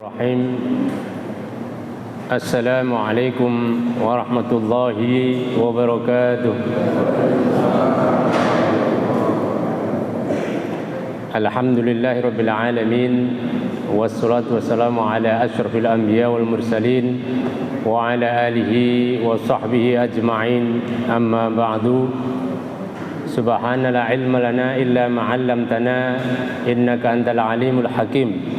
Bismillahirrahmanirrahim. Assalamualaikum warahmatullahi wabarakatuh. Alhamdulillahirabbil alamin, wassalatu wassalamu ala asyrafil anbiya wal mursalin wa ala alihi wa sahbihi ajma'in. Amma ba'du. Subhana la ilma lana illa ma 'allamtana innaka antal alimul hakim.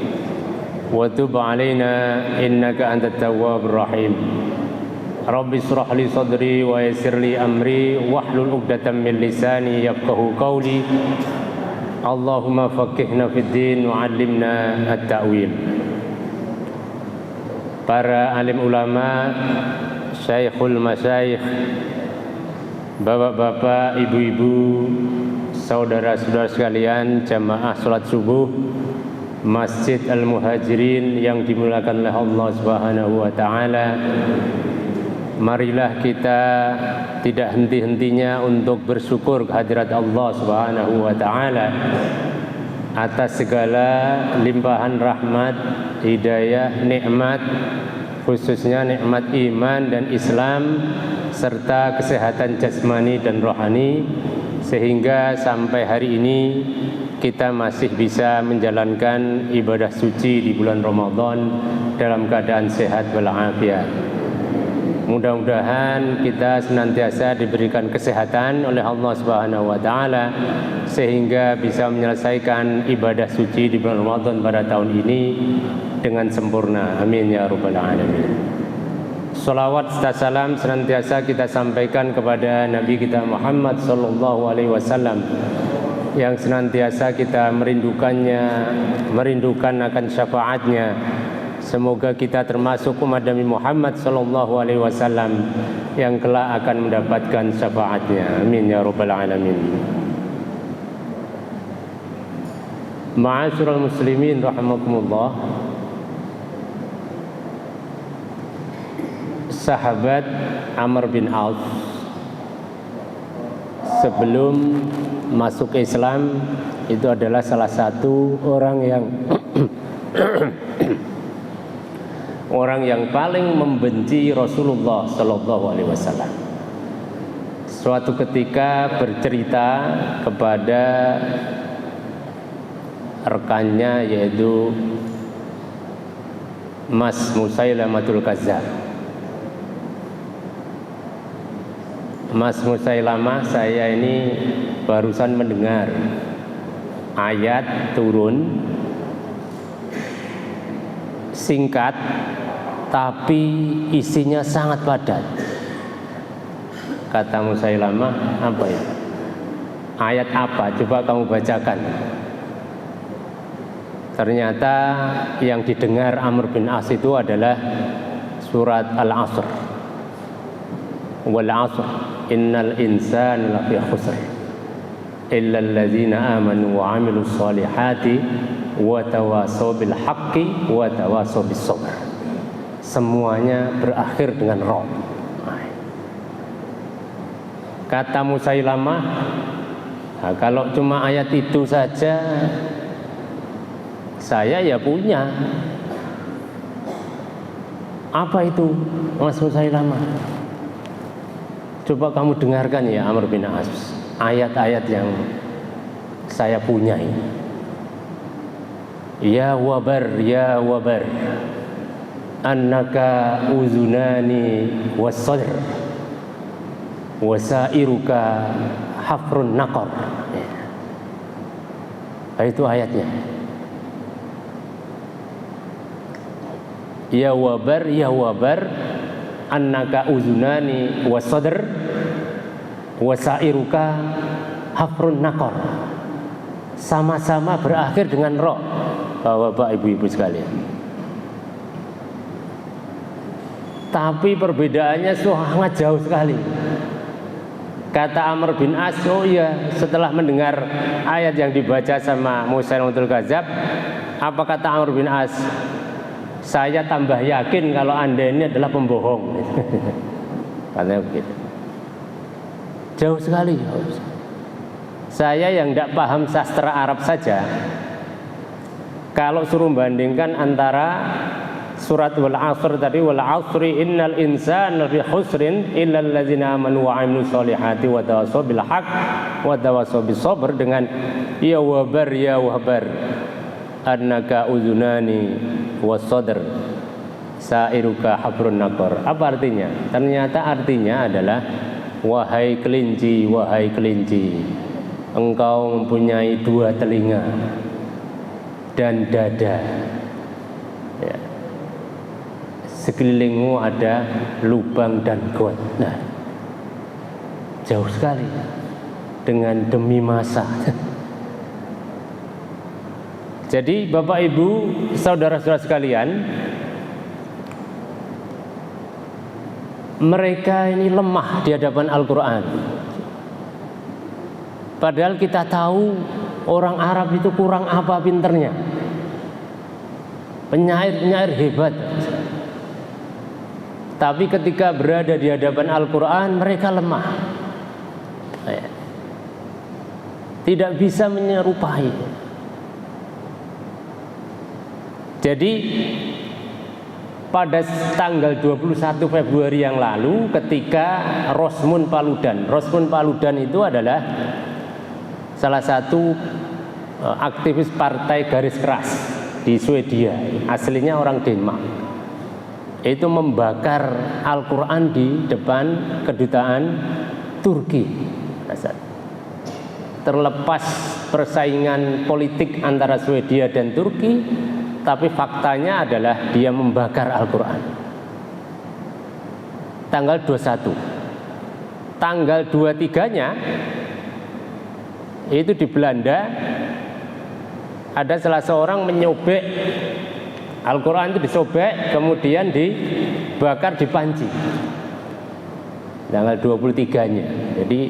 Wa tub 'alaina innaka antat tawwabur rahim. Rabbi shrah li sadri wa yassir li amri wahlul 'uqdatam min lisani yafqahu qawli. Allahumma faqihna fid din wa 'allimna at-ta'wil. Para alim ulama, syekhul masyayikh, bapak-bapak, ibu-ibu, saudara-saudara sekalian, jamaah salat subuh Masjid Al-Muhajirin yang dimuliakan oleh Allah Subhanahu wa taala. Marilah kita tidak henti-hentinya untuk bersyukur kehadirat Allah Subhanahu wa taala atas segala limpahan rahmat, hidayah, nikmat, khususnya nikmat iman dan Islam serta kesehatan jasmani dan rohani, sehingga sampai hari ini kita masih bisa menjalankan ibadah suci di bulan Ramadan dalam keadaan sehat walafiat. Mudah-mudahan kita senantiasa diberikan kesehatan oleh Allah Subhanahu wa taala sehingga bisa menyelesaikan ibadah suci di bulan Ramadan pada tahun ini dengan sempurna. Amin ya rabbal alamin. Salawat serta salam senantiasa kita sampaikan kepada Nabi kita Muhammad sallallahu alaihi wasallam yang senantiasa kita merindukannya, merindukan akan syafaatnya. Semoga kita termasuk umat Nabi Muhammad sallallahu alaihi wasallam yang kelak akan mendapatkan syafaatnya. Amin ya rabbal alamin. Ma'asyiral muslimin rahimakumullah. Sahabat Amr bin Auf sebelum masuk Islam itu adalah salah satu orang yang orang yang paling membenci Rasulullah sallallahu alaihi wasallam. Suatu ketika bercerita kepada rekannya yaitu Mas Musailamatul Kazzab. Mas Musailamah, saya ini barusan mendengar ayat turun singkat tapi isinya sangat padat. Kata Musailamah, apa ya? Ayat apa? Coba kamu bacakan. Ternyata yang didengar Amr bin As itu adalah surat Al-Asr. Wal 'asr innal insana lafi khusr illa alladzina amanu wa 'amilus solihati wa tawasaw bil haqqi wa tawasaw bis sabr. Semuanya berakhir dengan ra. Kata Musailamah, nah, kalau cuma ayat itu saja saya ya punya. Apa itu, Mas Musailamah? Coba kamu dengarkan ya Amr bin As, ayat-ayat yang saya punya ini. Ya wabar, ya wabar, annaka uzunani was-sadr wasairuka hafrun naqar. Itu ayatnya. Ya wabar, annaka uzunani was-sadr wasairuka hafrun naqar. Sama-sama berakhir dengan ra. Bapak ibu-ibu sekalian. Tapi perbedaannya sangat jauh sekali. Kata Amr bin As, oh iya, setelah mendengar ayat yang dibaca sama Musailamatul Kazzab, apa kata Amr bin As? Saya tambah yakin kalau Anda ini adalah pembohong. Katanya begitu. Jauh sekali. Saya yang tidak paham sastra Arab saja, kalau suruh bandingkan antara surat wal asr tadi, wal asri innal insana lafi khusrin illa alladzina amanu wa amilus solihati wa tawassaw bil haq wa tawassaw bis sabr, dengan ya wabar annaka uzunani was sadr sairuka habrun naqar. Apa artinya? Ternyata artinya adalah wahai kelinci, engkau mempunyai dua telinga dan dada, ya. Sekelilingmu ada lubang dan got. Nah, jauh sekali dengan demi masa. Jadi Bapak Ibu, saudara-saudara sekalian, mereka ini lemah di hadapan Al-Quran. Padahal kita tahu orang Arab itu kurang apa pinternya. Penyair hebat. Tapi ketika berada di hadapan Al-Quran, mereka lemah. Tidak bisa menyerupai. Jadi pada tanggal 21 Februari yang lalu, ketika Rosmund Paludan itu adalah salah satu aktivis partai garis keras di Swedia, aslinya orang Denmark, itu membakar Al-Quran di depan kedutaan Turki. Terlepas persaingan politik antara Swedia dan Turki, tapi faktanya adalah dia membakar Al-Quran. Tanggal 21. Tanggal 23-nya itu di Belanda, ada salah seorang menyobek Al-Quran, itu disobek kemudian dibakar di panci. Tanggal 23-nya. Jadi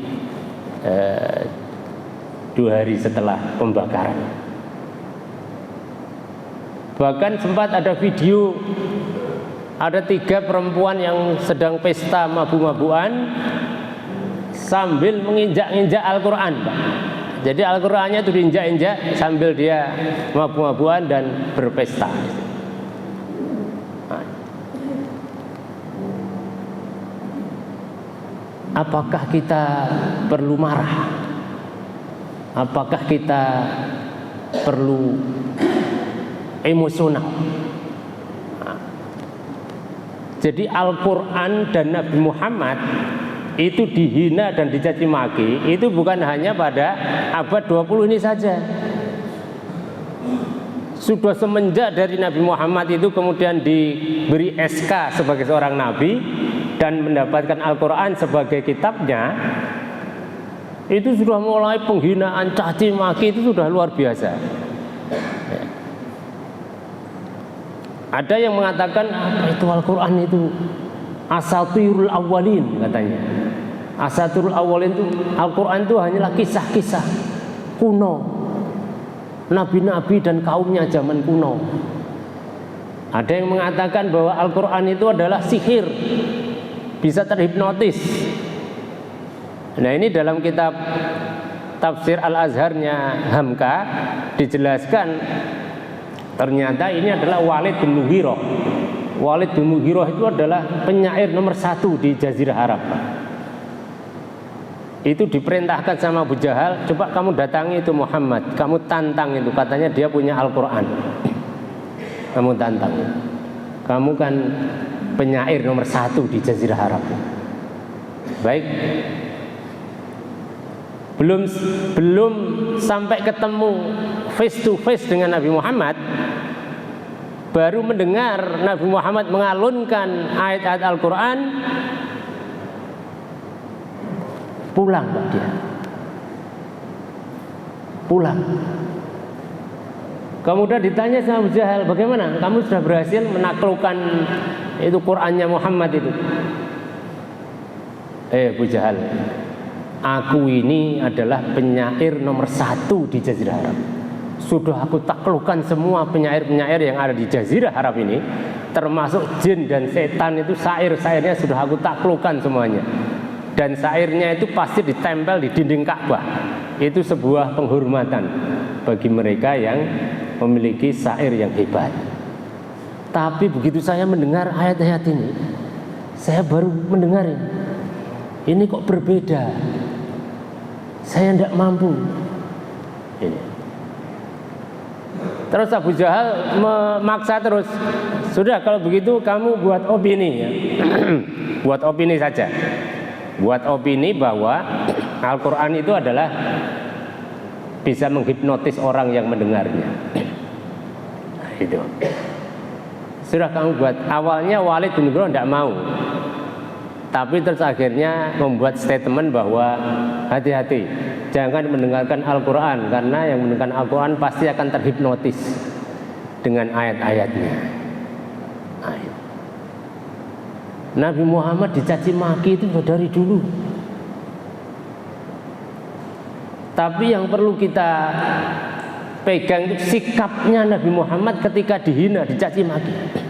2 hari setelah pembakaran. Bahkan sempat ada video, ada 3 perempuan yang sedang pesta mabuk-mabukan sambil menginjak-injak Al-Quran. Jadi Al-Qurannya itu diinjak-injak sambil dia mabuk-mabukan dan berpesta. Apakah kita perlu marah? Apakah kita perlu emosional? Jadi Al-Quran dan Nabi Muhammad itu dihina dan dicaci maki, itu bukan hanya pada abad 20 ini saja. Sudah semenjak dari Nabi Muhammad itu kemudian diberi SK sebagai seorang nabi dan mendapatkan Al-Quran sebagai kitabnya, itu sudah mulai penghinaan, caci maki, itu sudah luar biasa. Ada yang mengatakan apa itu Al-Quran itu asatirul awwalin, katanya. Asatirul awwalin itu Al-Quran itu hanyalah kisah-kisah kuno, nabi-nabi dan kaumnya zaman kuno. Ada yang mengatakan bahwa Al-Quran itu adalah sihir, bisa terhipnotis. Nah, ini dalam kitab Tafsir Al-Azharnya Hamka dijelaskan, ternyata ini adalah Walid bin Mughirah. Walid bin Mughirah itu adalah penyair nomor 1 di Jazirah Arab. Itu diperintahkan sama Abu Jahal, coba kamu datangi itu Muhammad, kamu tantang itu, katanya dia punya Al-Quran. Kamu tantang. Kamu kan penyair nomor 1 di Jazirah Arab. Baik. Belum sampai ketemu face to face dengan Nabi Muhammad, baru mendengar Nabi Muhammad mengalunkan ayat-ayat Al-Quran, pulang dia. Pulang. Kemudian ditanya sama Abu Jahal, bagaimana? Kamu sudah berhasil menaklukkan itu Qurannya Muhammad itu? Abu Jahal, aku ini adalah penyair nomor 1 di Jazirah Arab. Sudah aku taklukkan semua penyair-penyair yang ada di Jazirah Arab ini, termasuk jin dan setan, itu syair-syairnya sudah aku taklukkan semuanya. Dan syairnya itu pasti ditempel di dinding Ka'bah. Itu sebuah penghormatan bagi mereka yang memiliki syair yang hebat. Tapi begitu saya mendengar ayat-ayat ini, saya baru mendengar ini kok berbeda. Saya tidak mampu. Ini. Terus Abu Jahal memaksa terus. Sudah kalau begitu kamu buat opini ya. Buat opini saja. Buat opini bahwa Al-Quran itu adalah bisa menghipnotis orang yang mendengarnya. Nah, itu. Sudah kamu buat. Awalnya Walid bin Mughirah tidak mau. Tapi terus akhirnya membuat statement bahwa hati-hati, jangan mendengarkan Al-Quran, karena yang mendengarkan Al-Quran pasti akan terhipnotis dengan ayat-ayatnya. Nabi Muhammad dicaci maki itu dari dulu. Tapi yang perlu kita pegang itu sikapnya Nabi Muhammad ketika dihina, dicaci maki.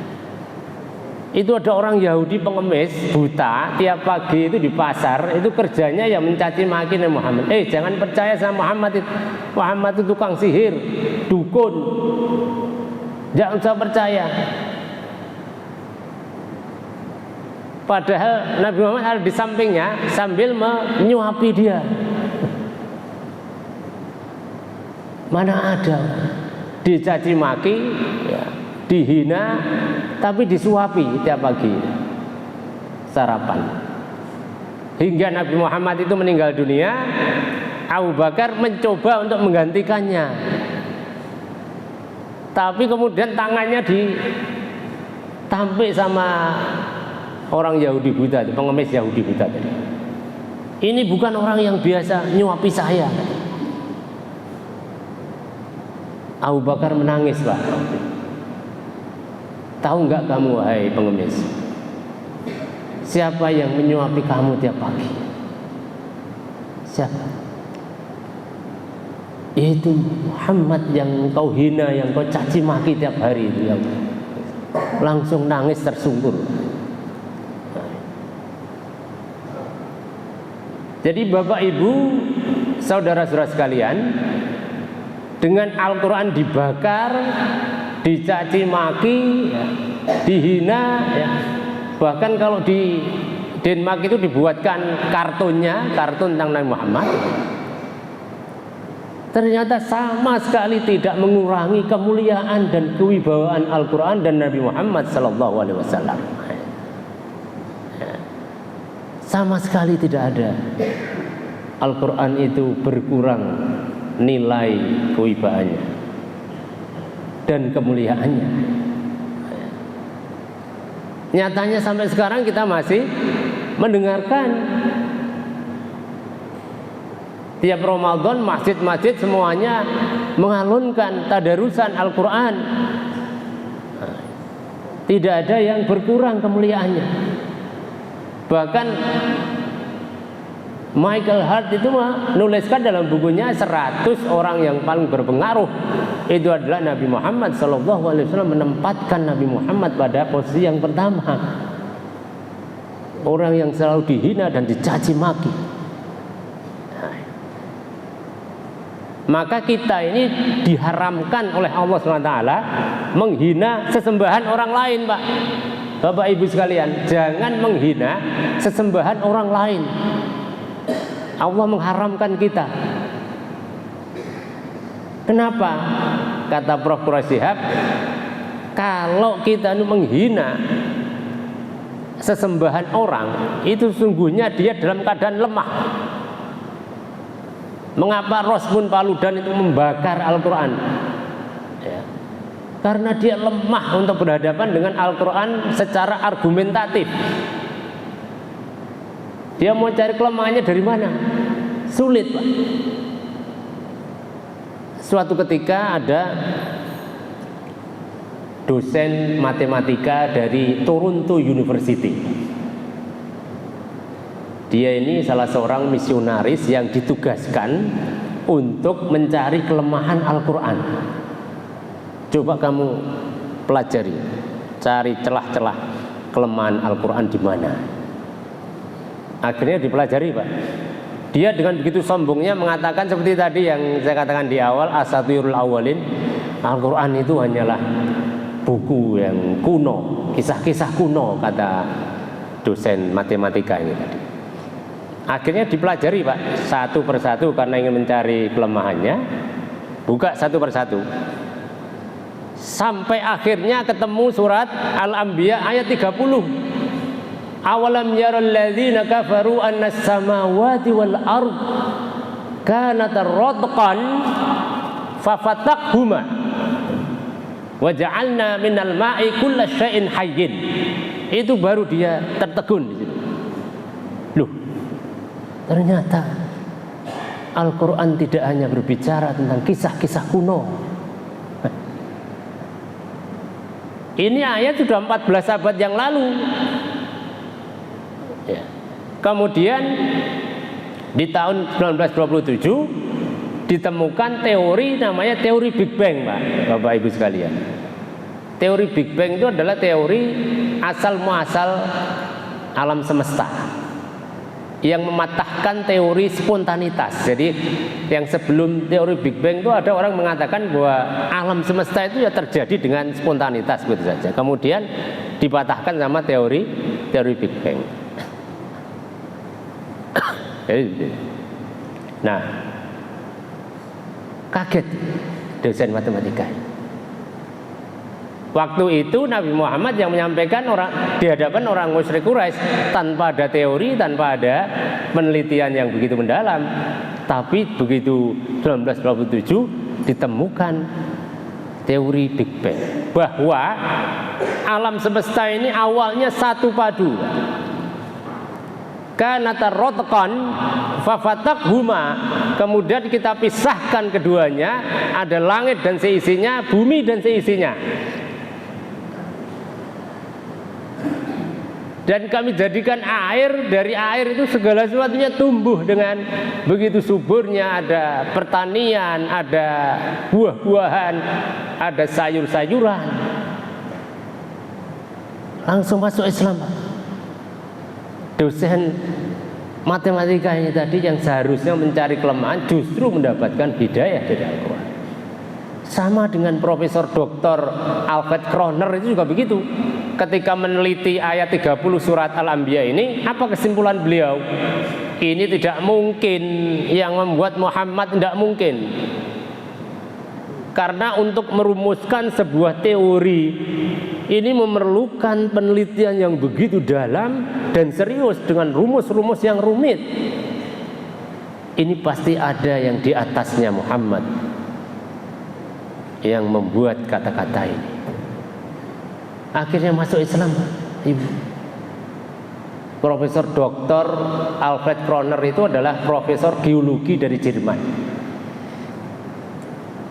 Itu ada orang Yahudi pengemis buta tiap pagi itu di pasar, itu kerjanya yang mencaci maki Nabi Muhammad. Jangan percaya sama Muhammad itu. Muhammad itu tukang sihir, dukun. Jangan usah percaya. Padahal Nabi Muhammad ada di sampingnya sambil menyuapi dia. Mana ada dicaci maki, ya, dihina, tapi disuapi tiap pagi sarapan. Hingga Nabi Muhammad itu meninggal dunia, Abu Bakar mencoba untuk menggantikannya. Tapi kemudian tangannya ditampik sama orang Yahudi buta, pengemis Yahudi buta tadi. Ini bukan orang yang biasa nyuapi saya. Abu Bakar menangis, Pak. Tahu nggak kamu, wahai pengemis, siapa yang menyuapi kamu tiap pagi? Siapa? Itu Muhammad yang kau hina, yang kau caci maki tiap hari itu. Yang langsung nangis tersungkur. Jadi Bapak Ibu, saudara-saudara sekalian, dengan Al-Quran dibakar, dicaci maki, ya, dihina, ya. Bahkan kalau di Denmark itu dibuatkan kartunnya, kartun tentang Nabi Muhammad. Ternyata sama sekali tidak mengurangi kemuliaan dan kewibawaan Al-Quran dan Nabi Muhammad SAW. Sama sekali tidak ada. Al-Quran itu berkurang nilai kewibawaannya dan kemuliaannya. Nyatanya sampai sekarang kita masih mendengarkan tiap Ramadan masjid-masjid semuanya mengalunkan tadarusan Al-Quran. Tidak ada yang berkurang kemuliaannya. Bahkan Michael Hart itu menuliskan dalam bukunya 100 orang yang paling berpengaruh. Itu adalah Nabi Muhammad SAW, menempatkan Nabi Muhammad pada posisi yang pertama. Orang yang selalu dihina dan dicaci maki. Maka kita ini diharamkan oleh Allah SWT menghina sesembahan orang lain, Pak. Bapak Ibu sekalian, jangan menghina sesembahan orang lain. Allah mengharamkan kita. Kenapa? Kata Prof. Quraish Shihab, kalau kita menghina sesembahan orang, itu sungguhnya dia dalam keadaan lemah. Mengapa Rosmun Paludan itu membakar Al-Quran? Ya. Karena dia lemah untuk berhadapan dengan Al-Quran secara argumentatif. Dia mau cari kelemahannya dari mana? Sulit, Pak. Suatu ketika ada dosen matematika dari Toronto University. Dia ini salah seorang misionaris yang ditugaskan untuk mencari kelemahan Al-Quran. Coba kamu pelajari, cari celah-celah kelemahan Al-Quran di mana. Akhirnya dipelajari, Pak. Dia dengan begitu sombongnya mengatakan seperti tadi yang saya katakan di awal, asatirul awalin, Al-Quran itu hanyalah buku yang kuno, kisah-kisah kuno, kata dosen matematika ini tadi. Akhirnya dipelajari Pak, satu persatu karena ingin mencari kelemahannya, buka satu persatu. Sampai akhirnya ketemu surat Al-Anbiya ayat 30. Awalam yaral ladzina kafaru annas samawati wal ard kanat ratqan fafataqhuma wa ja'alna minal ma'i kullasyai'in hayyin. Itu baru dia tertegun di situ. Loh, ternyata Al-Quran tidak hanya berbicara tentang kisah-kisah kuno. Ini ayat sudah 14 abad yang lalu. Ya. Kemudian di tahun 1927 ditemukan teori namanya teori Big Bang, Pak, Bapak Ibu sekalian. Teori Big Bang itu adalah teori asal muasal alam semesta yang mematahkan teori spontanitas. Jadi yang sebelum teori Big Bang itu ada orang mengatakan bahwa alam semesta itu ya terjadi dengan spontanitas begitu saja. Kemudian dipatahkan sama teori Big Bang. Nah, kaget dosen matematika. Waktu itu Nabi Muhammad yang menyampaikan di hadapan orang musyrik Quraisy tanpa ada teori, tanpa ada penelitian yang begitu mendalam. Tapi begitu 1927 ditemukan teori Big Bang bahwa alam semesta ini awalnya satu padu. Kanata rotqan fafataqhuma, kemudian kita pisahkan keduanya, ada langit dan seisinya, bumi dan seisinya. Dan kami jadikan air, dari air itu segala sesuatunya tumbuh dengan begitu suburnya, ada pertanian, ada buah-buahan, ada sayur-sayuran. Langsung masuk Islam. Dosen matematika ini tadi yang seharusnya mencari kelemahan justru mendapatkan hidayah dari Al-Quran. Sama dengan Profesor Dr. Alfred Kroner itu juga begitu. Ketika meneliti ayat 30 surat Al-Anbiya ini, apa kesimpulan beliau? Ini tidak mungkin, yang membuat Muhammad tidak mungkin. Karena untuk merumuskan sebuah teori ini memerlukan penelitian yang begitu dalam dan serius dengan rumus-rumus yang rumit. Ini pasti ada yang di atasnya Muhammad yang membuat kata-kata ini. Akhirnya masuk Islam, Ibu. Profesor Dr. Alfred Kroner itu adalah profesor geologi dari Jerman.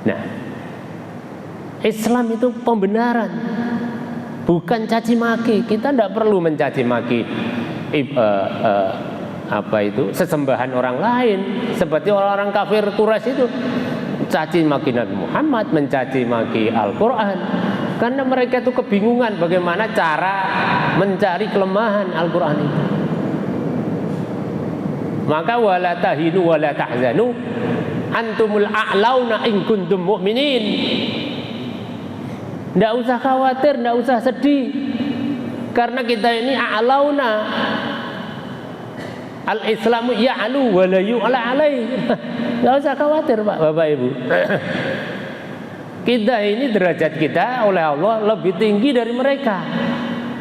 Nah, Islam itu pembenaran, bukan caci maki. Kita tidak perlu mencaci maki sesembahan orang lain seperti orang-orang kafir Quraisy itu caci maki Nabi Muhammad, mencaci maki Al-Quran. Karena mereka itu kebingungan bagaimana cara mencari kelemahan Al-Quran itu. Maka wala tahinu wala tahzanu antumul a'launa in kuntum mu'minin. Tidak usah khawatir, tidak usah sedih, karena kita ini a'launa. Al-Islamu ya'lu wa la yu'la alaih. Tidak usah khawatir Pak, Bapak Ibu. Kita ini derajat kita oleh Allah lebih tinggi dari mereka.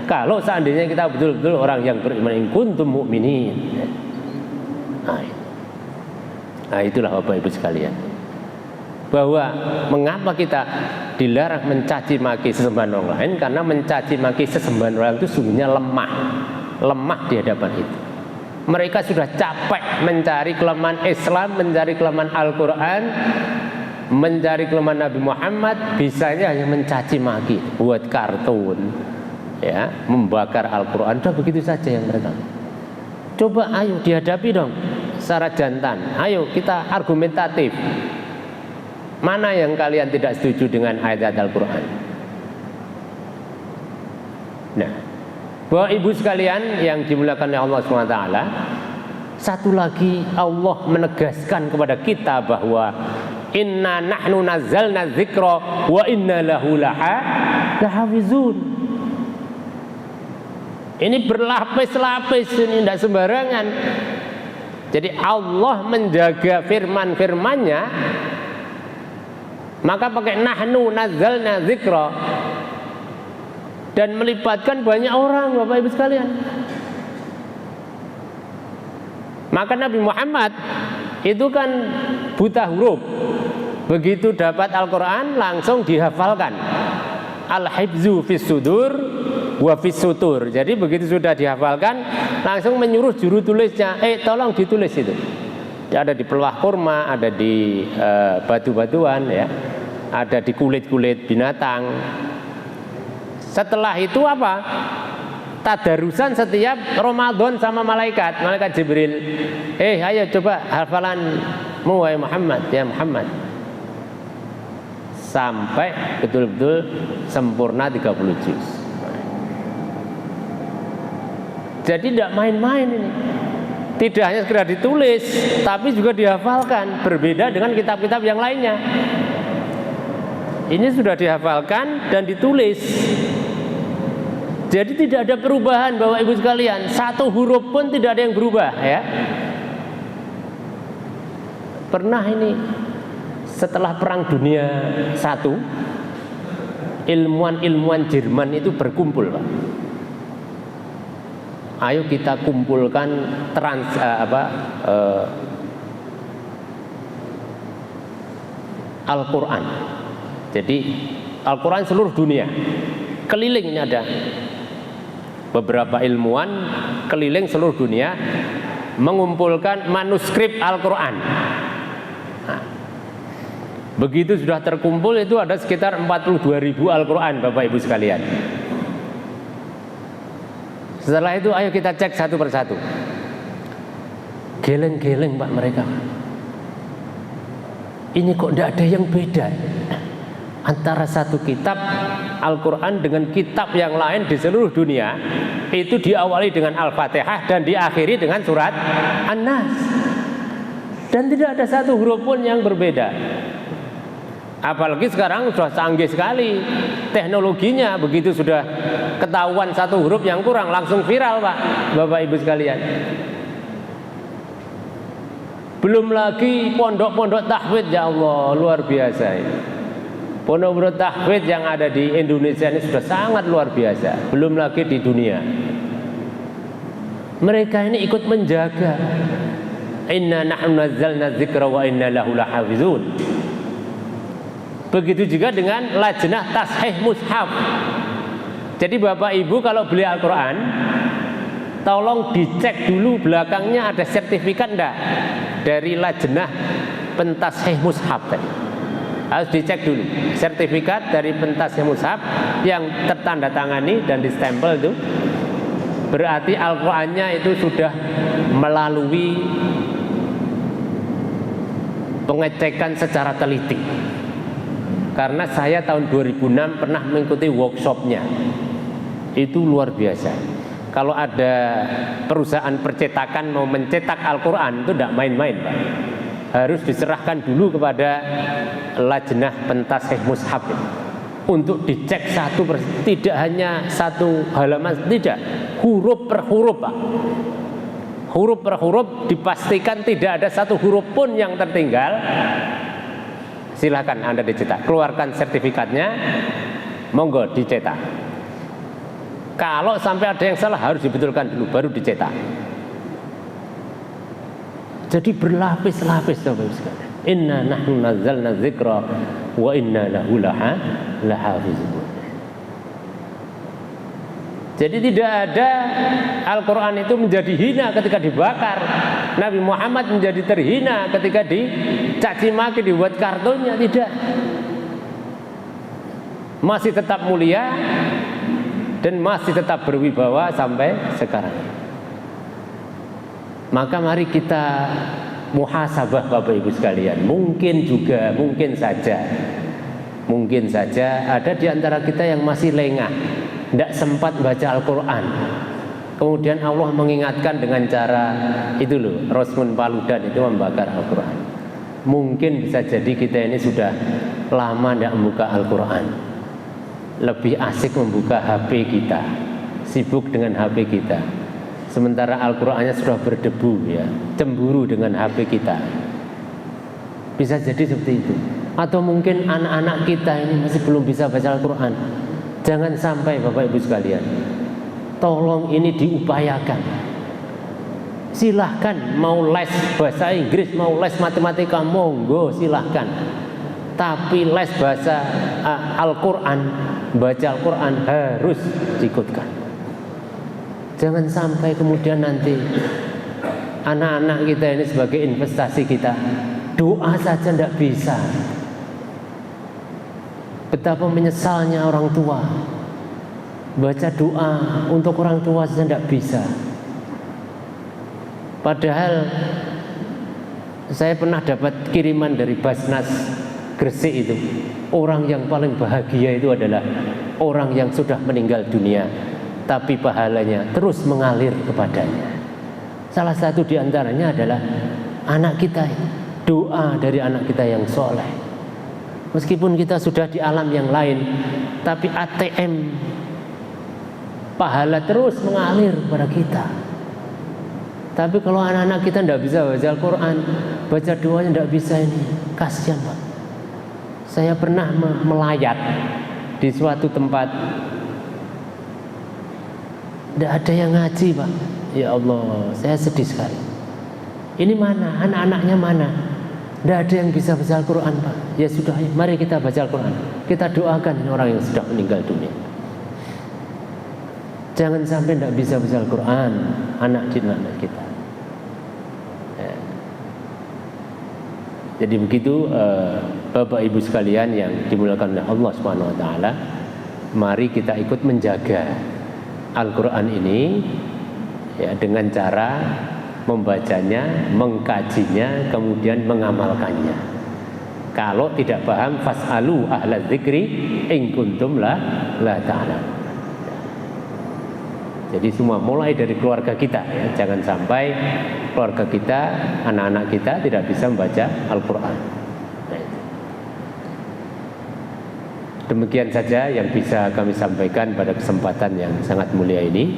Kalau seandainya kita betul-betul orang yang beriman, in kuntum mu'minin. Nah, itulah Bapak Ibu sekalian, bahwa mengapa kita dilarang mencaci maki sesembahan orang lain, karena mencaci maki sesembahan orang itu sungguhnya lemah di hadapan itu. Mereka sudah capek mencari kelemahan Islam, mencari kelemahan Al-Quran, mencari kelemahan Nabi Muhammad, bisanya hanya mencaci maki, buat kartun, ya, membakar Al-Quran. Sudah begitu saja yang mereka. Coba ayo dihadapi dong secara jantan. Ayo kita argumentatif. Mana yang kalian tidak setuju dengan ayat Al-Quran? Nah, Bapak Ibu sekalian yang dimuliakan oleh Allah SWT, satu lagi Allah menegaskan kepada kita bahwa inna nahnu nazzalna dzikra wa inna lahu lahafizun. Ini berlapis-lapis, ini tidak sembarangan. Jadi Allah menjaga firman-firmannya, maka pakai nahnu nazzalna dzikra, dan melibatkan banyak orang, Bapak Ibu sekalian. Maka Nabi Muhammad itu kan buta huruf. Begitu dapat Al-Quran langsung dihafalkan. Al-hifzu fis sudur wa fis sutur. Jadi begitu sudah dihafalkan langsung menyuruh juru tulisnya, tolong ditulis itu. Ada di peluah kurma, ada di batu-batuan, ya, ada di kulit-kulit binatang. Setelah itu apa? Tadarusan setiap Ramadan sama malaikat Jibril. Ayo coba hafalanmu wahai Muhammad, ya Muhammad. Sampai betul-betul sempurna 30 juz. Jadi tidak main-main ini. Tidak hanya sekedar ditulis, tapi juga dihafalkan. Berbeda dengan kitab-kitab yang lainnya. Ini sudah dihafalkan dan ditulis. Jadi tidak ada perubahan, Bapak Ibu sekalian. Satu huruf pun tidak ada yang berubah, ya. Pernah ini setelah Perang Dunia I, ilmuwan-ilmuwan Jerman itu berkumpul, Pak. Ayo kita kumpulkan Al-Quran. Jadi Al-Quran seluruh dunia, keliling ini ada beberapa ilmuwan keliling seluruh dunia mengumpulkan manuskrip Al-Quran. Nah, begitu sudah terkumpul itu ada sekitar 42.000 Al-Quran, Bapak Ibu sekalian. Setelah itu ayo kita cek satu persatu. Geleng-geleng Pak mereka. Ini kok tidak ada yang beda antara satu kitab Al-Quran dengan kitab yang lain di seluruh dunia. Itu diawali dengan Al-Fatihah dan diakhiri dengan surat An-Nas, dan tidak ada satu huruf pun yang berbeda. Apalagi sekarang sudah canggih sekali teknologinya. Begitu sudah ketahuan satu huruf yang kurang langsung viral, Pak, Bapak Ibu sekalian. Belum lagi pondok-pondok tahfidz, ya Allah, luar biasa ini. Pondok-pondok tahfidz yang ada di Indonesia ini sudah sangat luar biasa. Belum lagi di dunia. Mereka ini ikut menjaga. Inna nahnu nazzalna dzikra wa inna lahu lahafizun. Begitu juga dengan lajnah tashih mushaf. Jadi Bapak Ibu kalau beli Al-Quran, tolong dicek dulu belakangnya ada sertifikat enggak dari lajnah pentashih mushaf tadi. Harus dicek dulu sertifikat dari pentashih mushaf yang tertanda tangani dan distempel itu. Berarti Al-Qurannya itu sudah melalui pengecekan secara teliti. Karena saya tahun 2006 pernah mengikuti workshopnya. Itu luar biasa. Kalau ada perusahaan percetakan mau mencetak Al-Quran itu tidak main-main, Pak. Harus diserahkan dulu kepada lajnah pentashih mushaf untuk dicek satu persatu, tidak hanya satu halaman, tidak, huruf per huruf, Pak. Huruf per huruf dipastikan tidak ada satu huruf pun yang tertinggal. Silahkan Anda dicetak, keluarkan sertifikatnya, monggo dicetak. Kalau sampai ada yang salah harus dibetulkan dulu, baru dicetak. Jadi berlapis-lapis, Bapak sekalian. Inna nahnu nazzalna dzikra wa inna lahu lahafizun. Jadi tidak ada Al-Quran itu menjadi hina ketika dibakar. Nabi Muhammad menjadi terhina ketika dicaci maki, dibuat kartunnya. Tidak. Masih tetap mulia dan masih tetap berwibawa sampai sekarang. Maka mari kita muhasabah, Bapak Ibu sekalian. Mungkin saja ada di antara kita yang masih lengah, tidak sempat baca Al-Quran. Kemudian Allah mengingatkan dengan cara itu loh, Rosmun Paludan itu membakar Al-Quran. Mungkin bisa jadi kita ini sudah lama tidak membuka Al-Quran. lebih asik membuka HP kita, sibuk dengan HP kita. Sementara Al-Qur'annya sudah berdebu ya, cemburu dengan HP kita. Bisa jadi seperti itu. Atau mungkin anak-anak kita ini masih belum bisa baca Al-Qur'an. Jangan sampai Bapak Ibu sekalian, tolong ini diupayakan. Silahkan mau les bahasa Inggris, mau les matematika, monggo silahkan. Tapi les bahasa Al-Quran, baca Al-Quran harus diikutkan. Jangan sampai kemudian nanti anak-anak kita ini sebagai investasi kita, doa saja tidak bisa. Betapa menyesalnya orang tua, baca doa untuk orang tua saja tidak bisa. Padahal saya pernah dapat kiriman dari Basnas Gresik itu, orang yang paling bahagia itu adalah orang yang sudah meninggal dunia, tapi pahalanya terus mengalir kepadanya. Salah satu di antaranya adalah anak kita, doa dari anak kita yang soleh. Meskipun kita sudah di alam yang lain, tapi ATM pahala terus mengalir kepada kita. Tapi kalau anak-anak kita tidak bisa baca Al-Quran, baca doanya tidak bisa, ini kasihan Pak. Saya pernah melayat di suatu tempat, tidak ada yang ngaji Pak. Ya Allah, saya sedih sekali. Ini mana, anak-anaknya mana? Tidak ada yang bisa baca Al-Quran Pak. Ya sudah, mari kita baca Al-Quran. Kita doakan orang yang sudah meninggal dunia. Jangan sampai tidak bisa baca Al-Quran anak kita. Jadi begitu Bapak Ibu sekalian yang dimuliakan oleh Allah Subhanahu wa taala, mari kita ikut menjaga Al-Qur'an ini ya, dengan cara membacanya, mengkajinya, kemudian mengamalkannya. Kalau tidak paham, fas'alu ahla dzikri in kuntum la ta'lamun. Jadi semua mulai dari keluarga kita ya, jangan sampai keluarga kita, anak-anak kita tidak bisa membaca Al-Quran. Demikian saja yang bisa kami sampaikan pada kesempatan yang sangat mulia ini.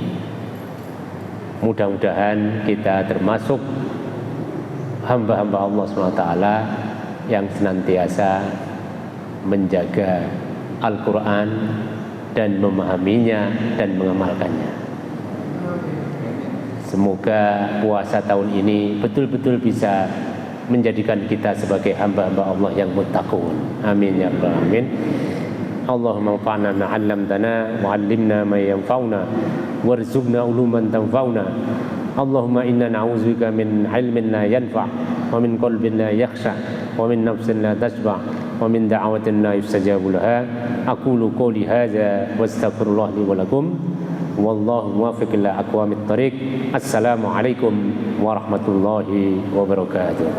Mudah-mudahan kita termasuk hamba-hamba Allah SWT yang senantiasa menjaga Al-Quran dan memahaminya dan mengamalkannya. Semoga puasa tahun ini betul-betul bisa menjadikan kita sebagai hamba-hamba Allah yang muttaqun. Amin ya rabbal alamin. Allahumma anfa'na ma 'allamtana wa 'allimna ma yanfa'una warzuqna uluman tanfa'una. Allahumma inna na'udzubika min 'ilmin la yanfa' wa min qalbin la yakhsha wa min nafsin la tashba' wa min da'watin la yustajabu laha. Aqulu qouli hadza wastaghfirullah li wa lakum. Wallahu muwaffiq ila aqwamit thariq. Assalamualaikum warahmatullahi wabarakatuh.